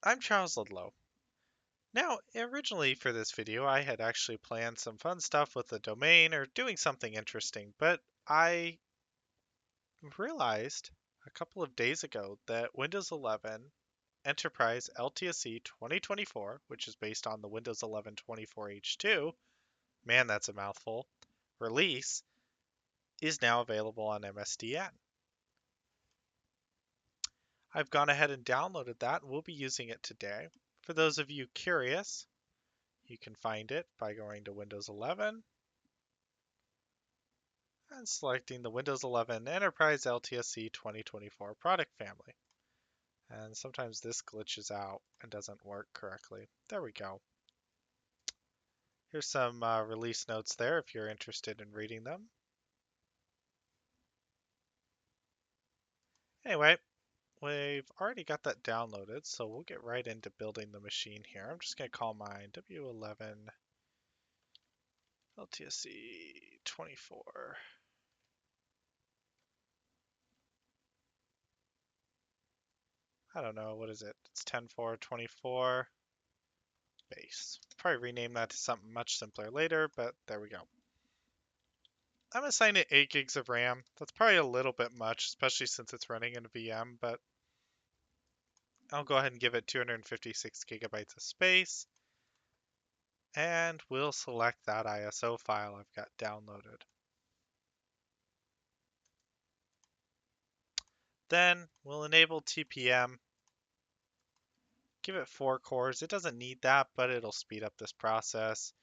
I'm Charles Ludlow. Now, originally for this video, I had actually planned some fun stuff with the domain or doing something interesting, but I realized a couple of days ago that Windows 11 Enterprise LTSC 2024, which is based on the Windows 11 24H2, man, that's a mouthful, release, is now available on MSDN. I've gone ahead and downloaded that, and we'll be using it today. For those of you curious, you can find it by going to Windows 11 and selecting the Windows 11 Enterprise LTSC 2024 product family. And sometimes this glitches out and doesn't work correctly. There we go. Here's some release notes there if you're interested in reading them. Anyway, we've already got that downloaded, so we'll get right into building the machine here. I'm just going to call mine W11 LTSC 24. I don't know, what is it? It's 10.4.24 base. Probably rename that to something much simpler later, but there we go. I'm assigning it 8 gigs of RAM. That's probably a little bit much, especially since it's running in a VM, but I'll go ahead and give it 256 gigabytes of space. And we'll select that ISO file I've got downloaded. Then we'll enable TPM. Give it 4 cores. It doesn't need that, but it'll speed up this process.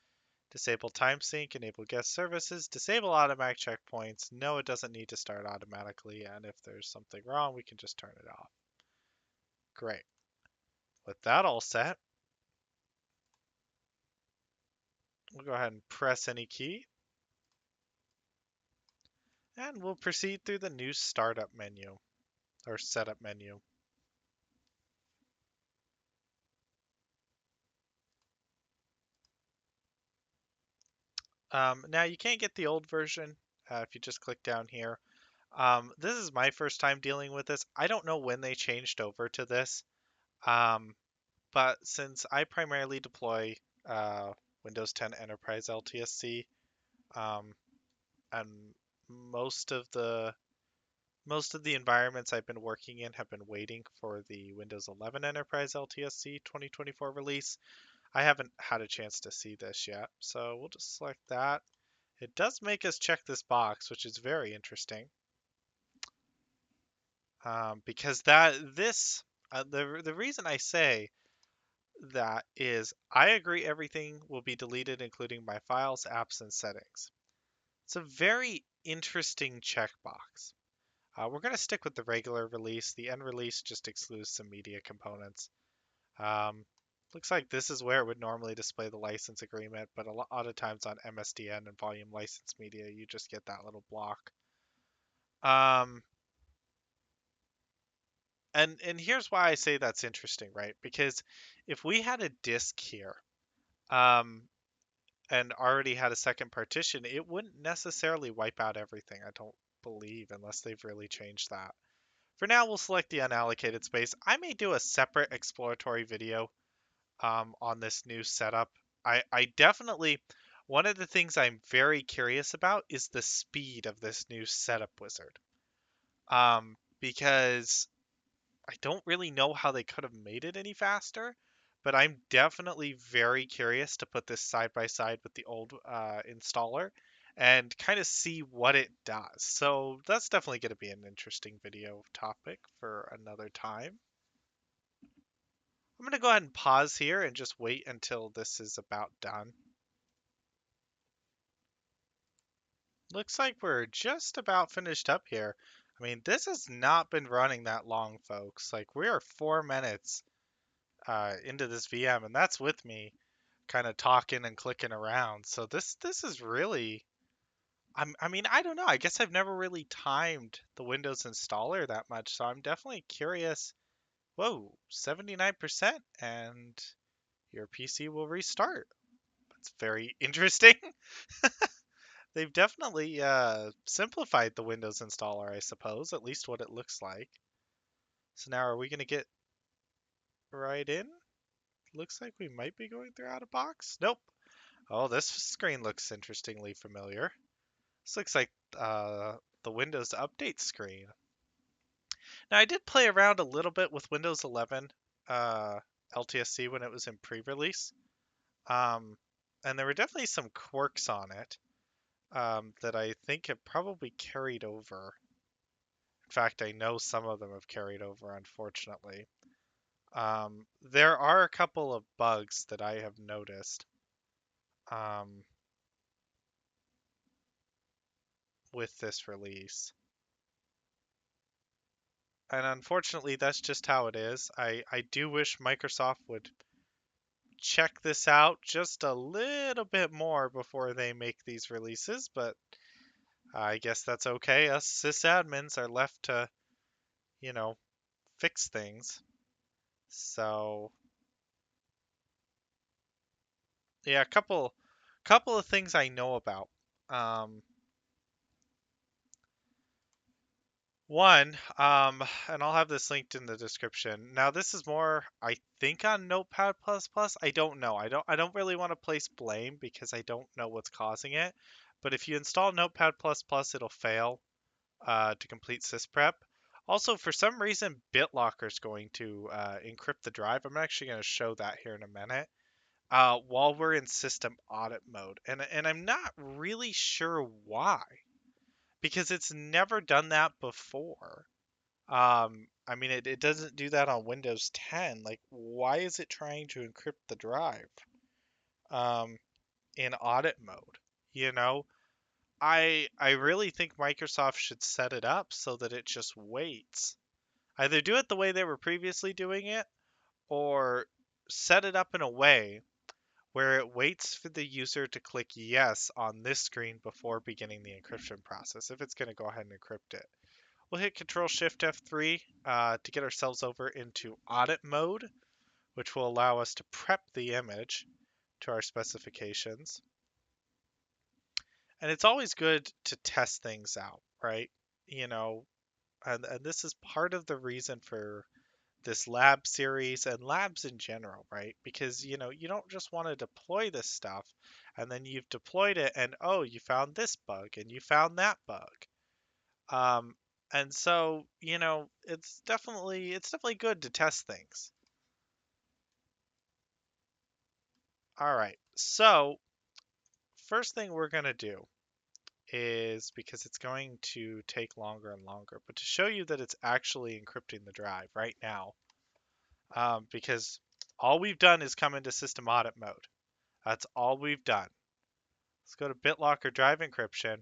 Disable time sync, enable guest services, disable automatic checkpoints. No, it doesn't need to start automatically, and if there's something wrong, we can just turn it off. Great. With that all set, we'll go ahead and press any key, and we'll proceed through the new startup menu, or setup menu. Now you can't get the old version if you just click down here. This is my first time dealing with this. I don't know when they changed over to this, but since I primarily deploy Windows 10 Enterprise LTSC, and most of the environments I've been working in have been waiting for the Windows 11 Enterprise LTSC 2024 release. I haven't had a chance to see this yet, so we'll just select that. It does make us check this box, which is very interesting, because the reason I say that is I agree everything will be deleted, including my files, apps, and settings. It's a very interesting checkbox. We're going to stick with the regular release. The end release just excludes some media components. Looks like this is where it would normally display the license agreement, but a lot of times on MSDN and volume license media, you just get that little block. And here's why I say that's interesting, right? Because if we had a disk here, and already had a second partition, it wouldn't necessarily wipe out everything, I don't believe, unless they've really changed that. For now, we'll select the unallocated space. I may do a separate exploratory video on this new setup. I definitely, one of the things I'm very curious about is the speed of this new setup wizard. Because I don't really know how they could have made it any faster, but I'm definitely very curious to put this side by side with the old installer and kind of see what it does. So that's definitely going to be an interesting video topic for another time. I'm going to go ahead and pause here and just wait until this is about done. Looks like we're just about finished up here. I mean, this has not been running that long, folks. Like, we are 4 minutes into this VM, and that's with me kind of talking and clicking around. So this is really, I mean, I don't know. I guess I've never really timed the Windows installer that much, so I'm definitely curious. Whoa, 79%, and your PC will restart. That's very interesting. They've definitely simplified the Windows installer, I suppose, at least what it looks like. So now are we going to get right in. Looks like we might be going through out of box. Nope. Oh, this screen looks interestingly familiar. This looks like the Windows Update screen. Now, I did play around a little bit with Windows 11 uh, LTSC when it was in pre-release, um, and there were definitely some quirks on it that I think have probably carried over. In fact, I know some of them have carried over, unfortunately. There are a couple of bugs that I have noticed um, with this release. And unfortunately, that's just how it is. I do wish Microsoft would check this out just a little bit more before they make these releases, but I guess that's okay. Us sysadmins are left to, you know, fix things. So, yeah, a couple of things I know about. Um, One, and I'll have this linked in the description. Now, this is more, I think, on Notepad++. I don't know. I don't really want to place blame because I don't know what's causing it. But if you install Notepad++, it'll fail to complete sysprep. Also, for some reason, BitLocker is going to encrypt the drive. I'm actually going to show that here in a minute. While we're in system audit mode, and I'm not really sure why, because it's never done that before. I mean, it doesn't do that on Windows 10. Like, why is it trying to encrypt the drive um, in audit mode? You know, I really think Microsoft should set it up so that it just waits. Either do it the way they were previously doing it, or set it up in a way where it waits for the user to click yes on this screen before beginning the encryption process, if it's going to go ahead and encrypt it. We'll hit Control Shift F3 to get ourselves over into audit mode, which will allow us to prep the image to our specifications. And it's always good to test things out, right? You know, and this is part of the reason for this lab series and labs in general, right? Because, you don't just want to deploy this stuff and then you've deployed it and, oh, you found this bug and you found that bug. Um, and so, it's definitely good to test things. All right. So, first thing we're going to do is, because it's going to take longer and longer, but to show you that it's actually encrypting the drive right now, because all we've done is come into system audit mode. That's all we've done. Let's go to BitLocker drive encryption.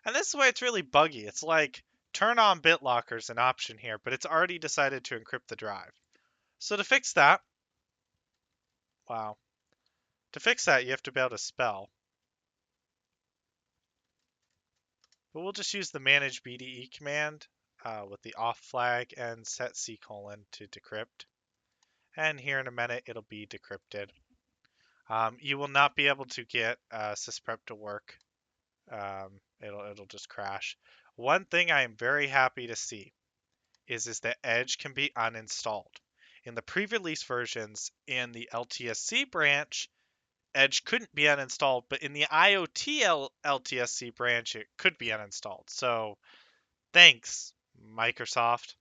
And this is why it's really buggy. It's like, turn on BitLocker is an option here, but it's already decided to encrypt the drive. So to fix that, wow. To fix that, you have to be able to spell. But we'll just use the manage BDE command with the auth flag and set C colon to decrypt. And here in a minute, it'll be decrypted. You will not be able to get sysprep to work. It'll just crash. One thing I am very happy to see is that Edge can be uninstalled. In the pre-release versions in the LTSC branch, Edge couldn't be uninstalled, but in the IoT LTSC branch, it could be uninstalled. So thanks, Microsoft.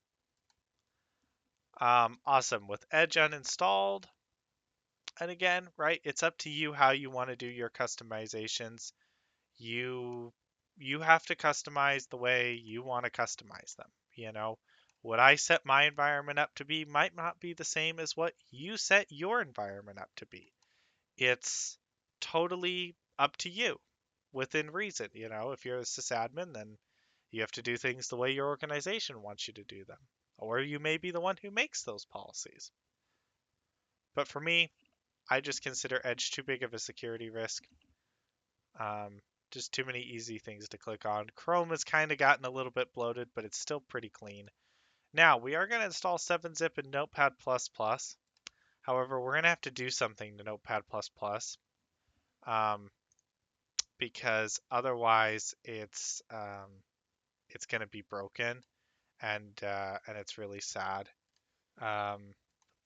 Awesome. With Edge uninstalled, and again, right, it's up to you how you want to do your customizations. You you have to customize the way you want to customize them. What I set my environment up to be might not be the same as what you set your environment up to be. It's totally up to you within reason. If you're a sysadmin, then you have to do things the way your organization wants you to do them. Or you may be the one who makes those policies. But for me, I just consider Edge too big of a security risk. Um, just too many easy things to click on. Chrome has kind of gotten a little bit bloated, but it's still pretty clean. Now, we are going to install 7-zip and Notepad++. However, we're going to have to do something to Notepad++. Um, because otherwise it's going to be broken, and it's really sad. Um,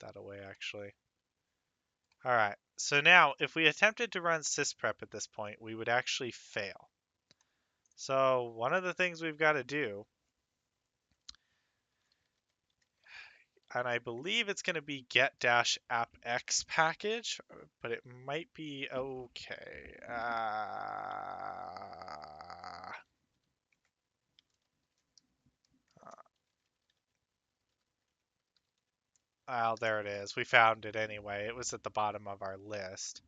that away actually. All right, so now if we attempted to run sysprep at this point, we would actually fail. So one of the things we've got to do, and I believe it's going to be get-appx package, but it might be okay. Well, there it is. We found it anyway. It was at the bottom of our list.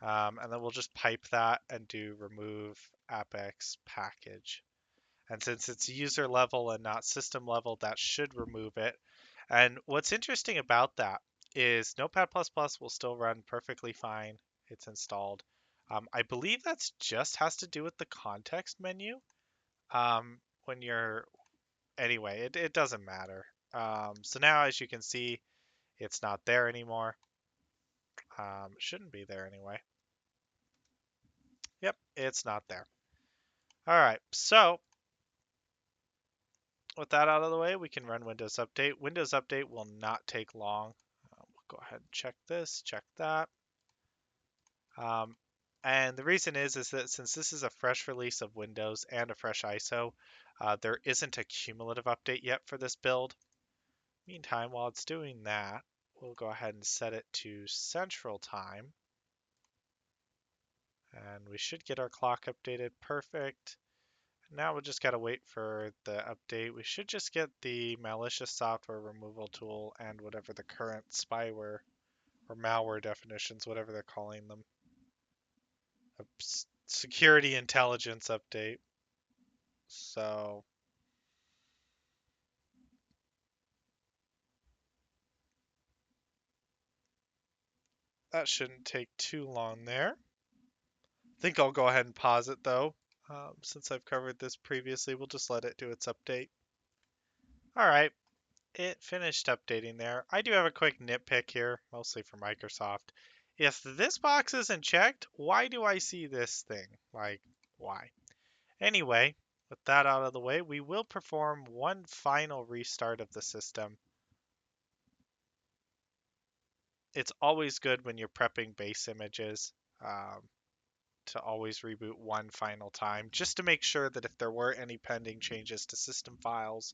And then we'll just pipe that and do remove appx package. And since it's user level and not system level, that should remove it. And what's interesting about that is Notepad++ will still run perfectly fine. It's installed. I believe that's just has to do with the context menu. When you're, anyway, it doesn't matter. So now, as you can see, it's not there anymore. It shouldn't be there anyway. Yep, it's not there. All right, so with that out of the way, we can run Windows Update. Windows Update will not take long. We'll go ahead and check this, check that. And the reason is that since this is a fresh release of Windows and a fresh ISO, there isn't a cumulative update yet for this build. Meantime, while it's doing that, we'll go ahead and set it to Central Time. And we should get our clock updated perfect. Now we just gotta wait for the update. We should just get the malicious software removal tool and whatever the current spyware or malware definitions, whatever they're calling them. A security intelligence update. So that shouldn't take too long there. I think I'll go ahead and pause it though. Since I've covered this previously, we'll just let it do its update. All right. It finished updating there. I do have a quick nitpick here, mostly for Microsoft. If this box isn't checked, why do I see this thing? Like, why? Anyway, with that out of the way, we will perform one final restart of the system. It's always good when you're prepping base images to always reboot one final time, just to make sure that if there were any pending changes to system files,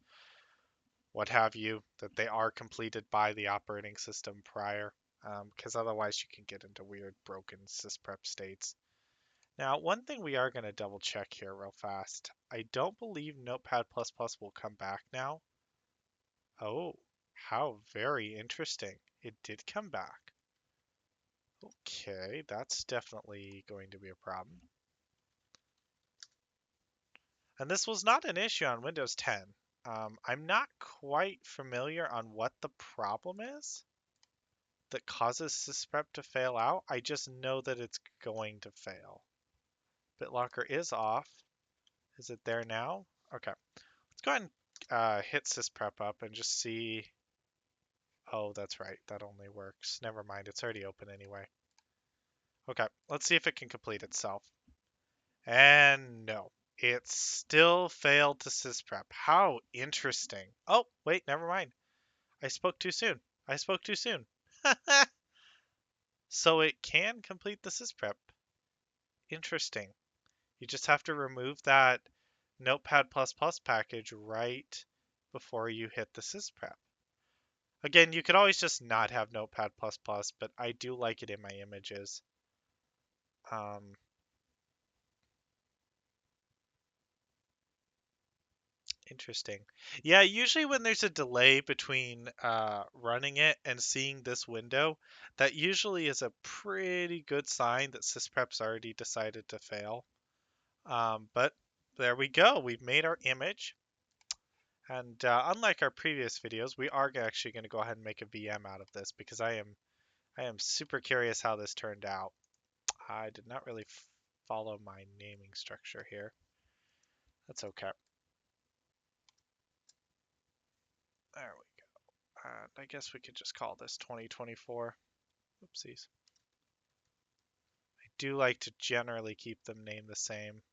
what have you, that they are completed by the operating system prior, because otherwise you can get into weird broken sysprep states. Now, one thing we are going to double check here real fast. I don't believe Notepad++ will come back now. Oh, how very interesting. It did come back. Okay, that's definitely going to be a problem. And this was not an issue on Windows 10. I'm not quite familiar on what the problem is that causes sysprep to fail out. I just know that it's going to fail. BitLocker is off. Is it there now? Okay. Let's go ahead and hit sysprep up and just see. Oh, that's right. That only works. Never mind. It's already open anyway. Okay. Let's see if it can complete itself. And no. It still failed to sysprep. How interesting. Oh, wait. Never mind. I spoke too soon. I spoke too soon. So it can complete the sysprep. Interesting. You just have to remove that Notepad++ package right before you hit the sysprep. Again, you could always just not have Notepad++, but I do like it in my images. Interesting. Yeah, usually when there's a delay between running it and seeing this window, that usually is a pretty good sign that sysprep's already decided to fail. But there we go. We've made our image. And unlike our previous videos, we are actually going to go ahead and make a VM out of this because I am super curious how this turned out. I did not really follow my naming structure here. That's okay. There we go. I guess we could just call this 2024. Oopsies. I do like to generally keep them named the same.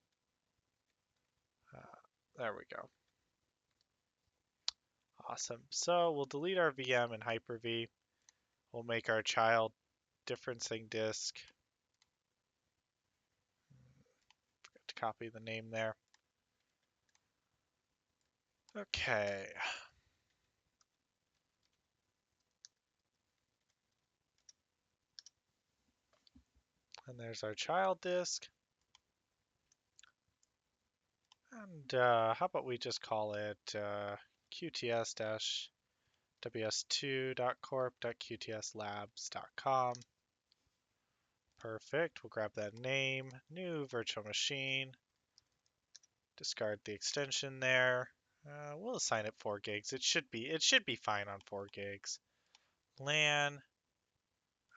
There we go. Awesome. So we'll delete our VM and Hyper-V. We'll make our child differencing disk. Forgot to copy the name there. Okay. And there's our child disk. And how about we just call it qts-ws2.corp.qtslabs.com. Perfect. We'll grab that name, new virtual machine, discard the extension there. We'll assign it 4 gigs. It should be fine on 4 gigs. LAN.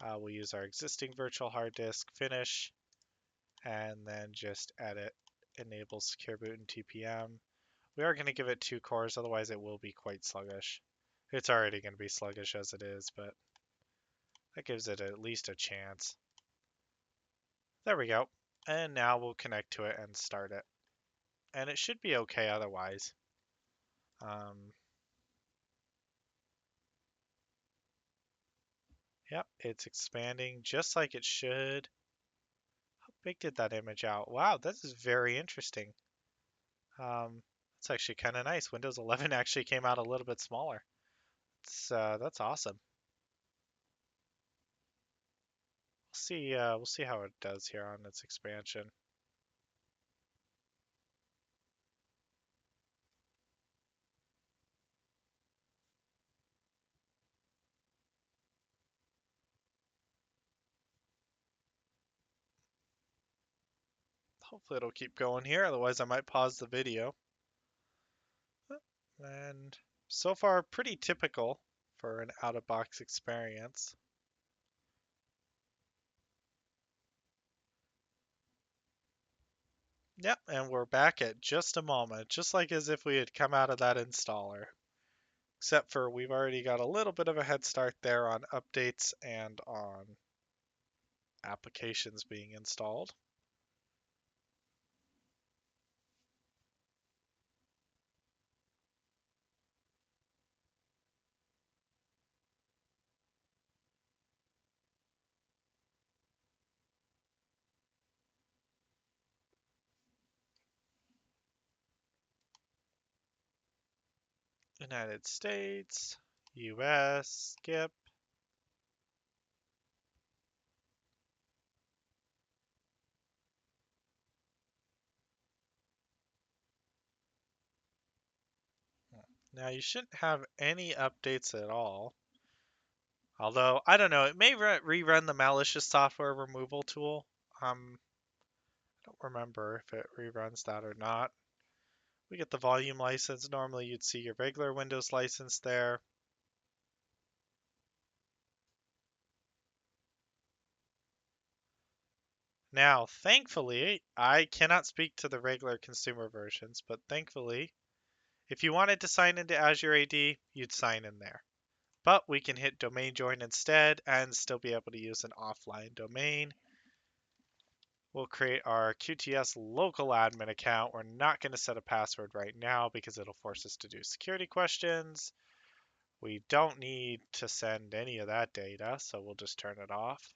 We'll use our existing virtual hard disk. Finish, and then just edit. Enable secure boot and TPM. We are going to give it 2 cores, otherwise it will be quite sluggish. It's already going to be sluggish as it is, but that gives it at least a chance. There we go. And now we'll connect to it and start it. And it should be okay otherwise. Yep, it's expanding just like it should. How big did that image out? Wow, this is very interesting. It's actually kind of nice. Windows 11 actually came out a little bit smaller. That's awesome. We'll see how it does here on its expansion. Hopefully it'll keep going here, otherwise I might pause the video. And so far, pretty typical for an out-of-box experience. Yep, and we're back at just a moment, just like as if we had come out of that installer. Except for we've already got a little bit of a head start there on updates and on applications being installed. United States, US, skip. Now you shouldn't have any updates at all. Although, I don't know, it may rerun the malicious software removal tool. I don't remember if it reruns that or not. We get the volume license. Normally you'd see your regular Windows license there. Now, thankfully, I cannot speak to the regular consumer versions, but thankfully, if you wanted to sign into Azure AD, you'd sign in there. But we can hit domain join instead and still be able to use an offline domain. We'll create our QTS local admin account. We're not going to set a password right now because it'll force us to do security questions. We don't need to send any of that data, so we'll just turn it off.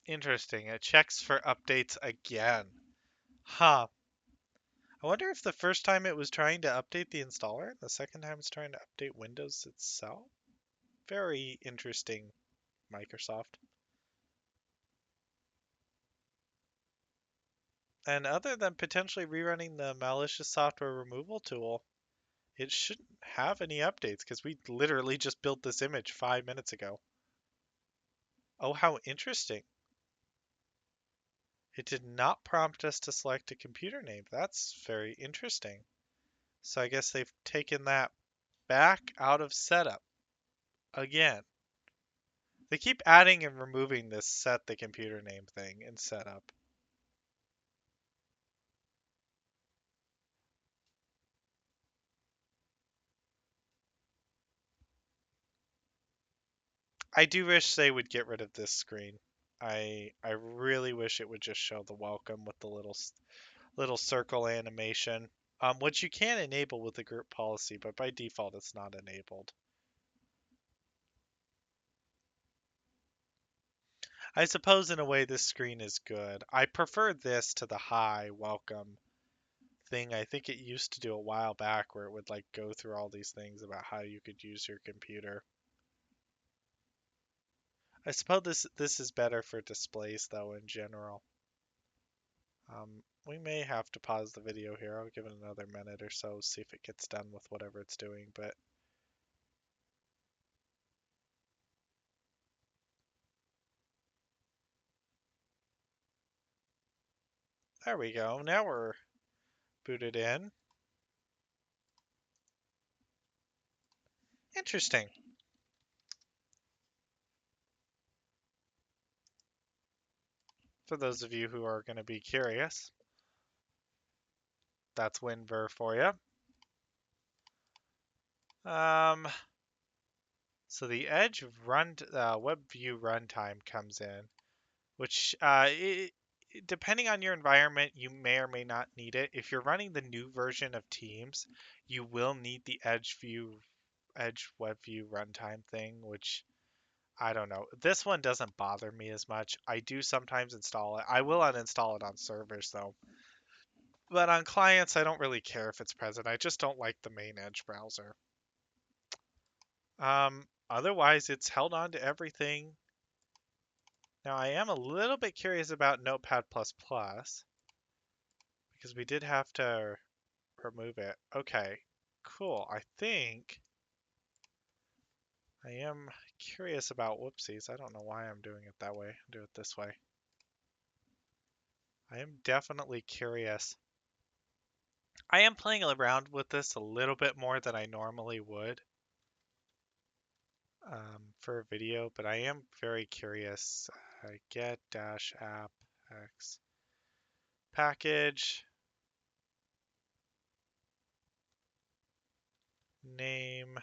Interesting. It checks for updates again. Huh. I wonder if the first time it was trying to update the installer, the second time it's trying to update Windows itself. Very interesting, Microsoft. And other than potentially rerunning the malicious software removal tool, it shouldn't have any updates because we literally just built this image 5 minutes ago. Oh, how interesting. It did not prompt us to select a computer name. That's very interesting. So I guess they've taken that back out of setup again. They keep adding and removing this set the computer name thing in setup. I do wish they would get rid of this screen. I really wish it would just show the welcome with the little circle animation, which you can enable with the group policy, but by default it's not enabled. I suppose in a way this screen is good. I prefer this to the hi welcome thing. I think it used to do a while back where it would like go through all these things about how you could use your computer. I suppose this is better for displays though in general. We may have to pause the video here. I'll give it another minute or so, see if it gets done with whatever it's doing, but there we go. Now we're booted in. Interesting. For those of you who are going to be curious, that's WinVer for you. So the Edge web view runtime comes in, which depending on your environment, you may or may not need it. If you're running the new version of Teams, you will need the Edge web view runtime thing, which I don't know. This one doesn't bother me as much. I do sometimes install it. I will uninstall it on servers though. But on clients, I don't really care if it's present. I just don't like the main Edge browser. Otherwise, it's held on to everything. Now, I am a little bit curious about Notepad++, because we did have to remove it. Okay, cool. I think I am curious about whoopsies. I don't know why I'm doing it that way. I'll do it this way. I am definitely curious. I am playing around with this a little bit more than I normally would for a video, but I am very curious. Get dash app x package name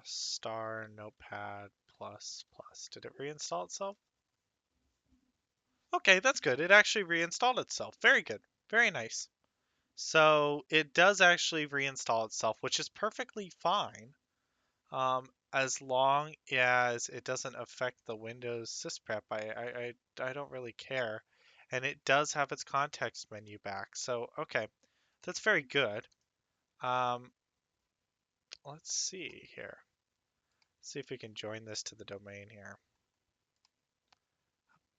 star notepad plus plus. Did it reinstall itself? Okay, that's good. It actually reinstalled itself. Very good. Very nice. So it does actually reinstall itself, which is perfectly fine. As long as it doesn't affect the Windows sysprep, I don't really care. And it does have its context menu back. So, okay, that's very good. Um, let's see here. See if we can join this to the domain here.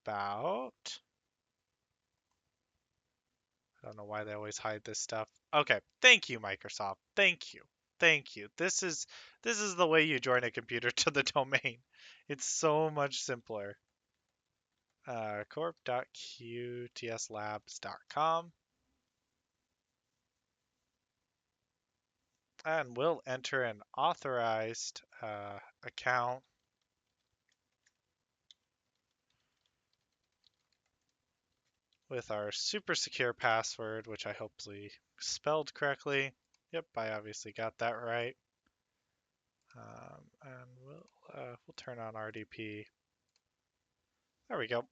About. I don't know why they always hide this stuff. Okay, thank you, Microsoft. Thank you. Thank you. This is the way you join a computer to the domain. It's so much simpler. Corp.qtslabs.com, and we'll enter an authorized account with our super secure password, which I hopefully spelled correctly. Yep, I obviously got that right. And we'll turn on RDP. There we go.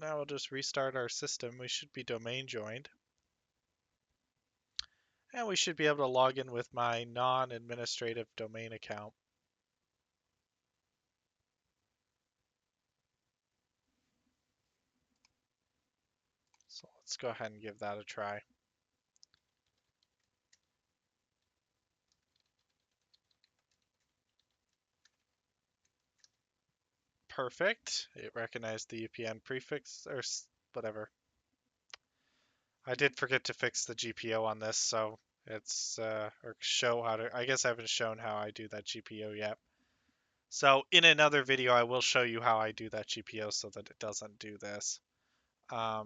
Now we'll just restart our system. We should be domain joined. And we should be able to log in with my non-administrative domain account. So let's go ahead and give that a try. Perfect. It recognized the UPN prefix or whatever. I did forget to fix the GPO on this, so it's or show how to. I guess I haven't shown how I do that GPO yet. So in another video, I will show you how I do that GPO so that it doesn't do this. I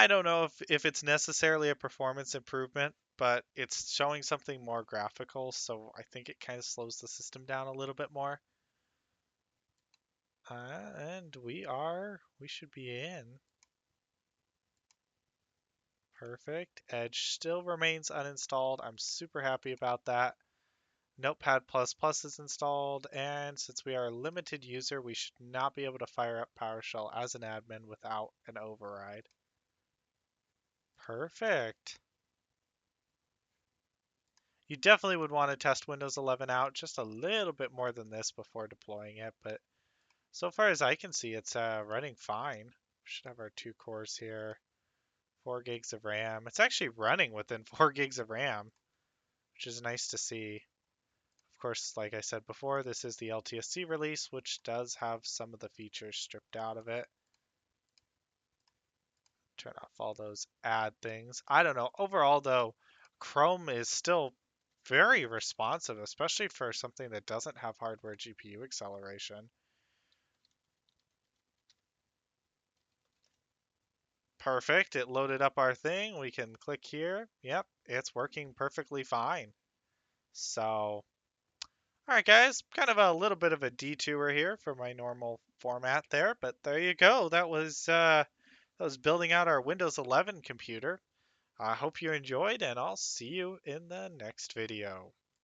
don't know if it's necessarily a performance improvement, but it's showing something more graphical, so I think it kind of slows the system down a little bit more. And we should be in. Perfect. Edge still remains uninstalled. I'm super happy about that. Notepad++ is installed, and since we are a limited user, we should not be able to fire up PowerShell as an admin without an override. Perfect. You definitely would want to test Windows 11 out just a little bit more than this before deploying it, but so far as I can see, it's running fine. We should have our 2 cores here, 4 gigs of RAM. It's actually running within 4 gigs of RAM, which is nice to see. Of course, like I said before, this is the LTSC release, which does have some of the features stripped out of it. Turn off all those add things. I don't know. Overall, though, Chrome is still very responsive, especially for something that doesn't have hardware GPU acceleration. Perfect. It loaded up our thing. We can click here. Yep, it's working perfectly fine. So, all right, guys, kind of a little bit of a detour here for my normal format there, but there you go. That was building out our Windows 11 computer. I hope you enjoyed, and I'll see you in the next video.